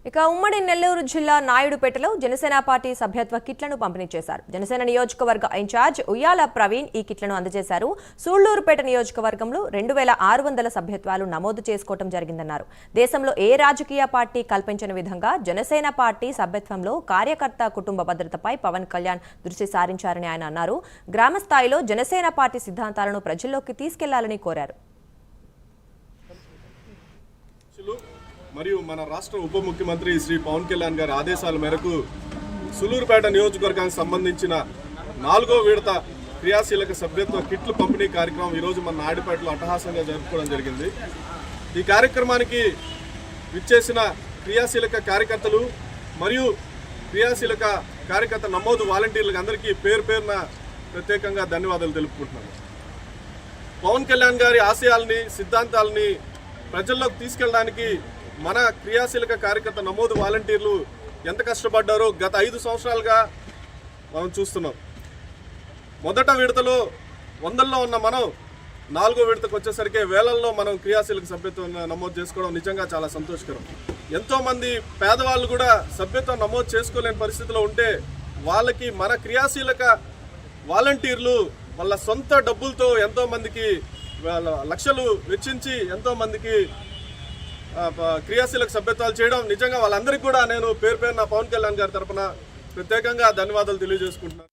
ఇక ఉమ్మడి నెల్లూరు జిల్లా నాయుడుపేటలో జనసేన పార్టీ సభ్యత్వ కిట్లను పంపిణీ చేశారు. జనసేన నియోజకవర్గ ఇన్ఛార్జ్ ఉయ్యాల ప్రవీణ్ ఈ కిట్లను అందజేశారు. సూళ్లూరుపేట నియోజకవర్గంలో 2600 సభ్యత్వాలు నమోదు చేసుకోవడం జరిగిందన్నారు. దేశంలో ఏ రాజకీయ పార్టీ కల్పించని విధంగా జనసేన పార్టీ సభ్యత్వంలో కార్యకర్త కుటుంబ భద్రతపై పవన్ కళ్యాణ్ దృష్టి సారించారని ఆయన అన్నారు. గ్రామ స్థాయిలో జనసేన పార్టీ సిద్ధాంతాలను ప్రజల్లోకి తీసుకెళ్లాలని కోరారు. మరియు మన రాష్ట్ర ఉప ముఖ్యమంత్రి శ్రీ పవన్ కళ్యాణ్ గారి ఆదేశాల మేరకు సూళ్లూరుపేట నియోజకవర్గానికి సంబంధించిన 4వ విడత క్రియాశీలక సభ్యత్వ కిట్లు పంపిణీ కార్యక్రమం ఈరోజు మన నాయుడుపేటలో అట్టహాసంగా జరుపుకోవడం జరిగింది. ఈ కార్యక్రమానికి విచ్చేసిన క్రియాశీలక కార్యకర్తలు మరియు క్రియాశీలక కార్యకర్త నమోదు వాలంటీర్లకు అందరికీ పేరు పేరున ప్రత్యేకంగా ధన్యవాదాలు తెలుపుకుంటున్నాను. పవన్ కళ్యాణ్ గారి ఆశయాల్ని సిద్ధాంతాలని ప్రజల్లోకి తీసుకెళ్ళడానికి మన క్రియాశీలక కార్యకర్త నమోదు వాలంటీర్లు ఎంత కష్టపడ్డారో గత 5 సంవత్సరాలుగా మనం చూస్తున్నాం. మొదట విడతలో 100లో ఉన్న మనం 4వ విడతకు వచ్చేసరికి వేలల్లో మనం క్రియాశీలక సభ్యత్వం నమోదు చేసుకోవడం నిజంగా చాలా సంతోషకరం. ఎంతోమంది పేదవాళ్ళు కూడా సభ్యత్వం నమోదు చేసుకోలేని పరిస్థితిలో ఉంటే వాళ్ళకి మన క్రియాశీలక వాలంటీర్లు వాళ్ళ సొంత డబ్బులతో ఎంతోమందికి లక్షలు వెచ్చించి ఎంతోమందికి క్రియాశీలక సభ్యత్వాలు చేయడం నిజంగా వాళ్ళందరికీ కూడా నేను పేరు పేరున పవన్ కళ్యాణ్ గారి తరఫున ప్రత్యేకంగా ధన్యవాదాలు తెలియజేసుకుంటున్నాను.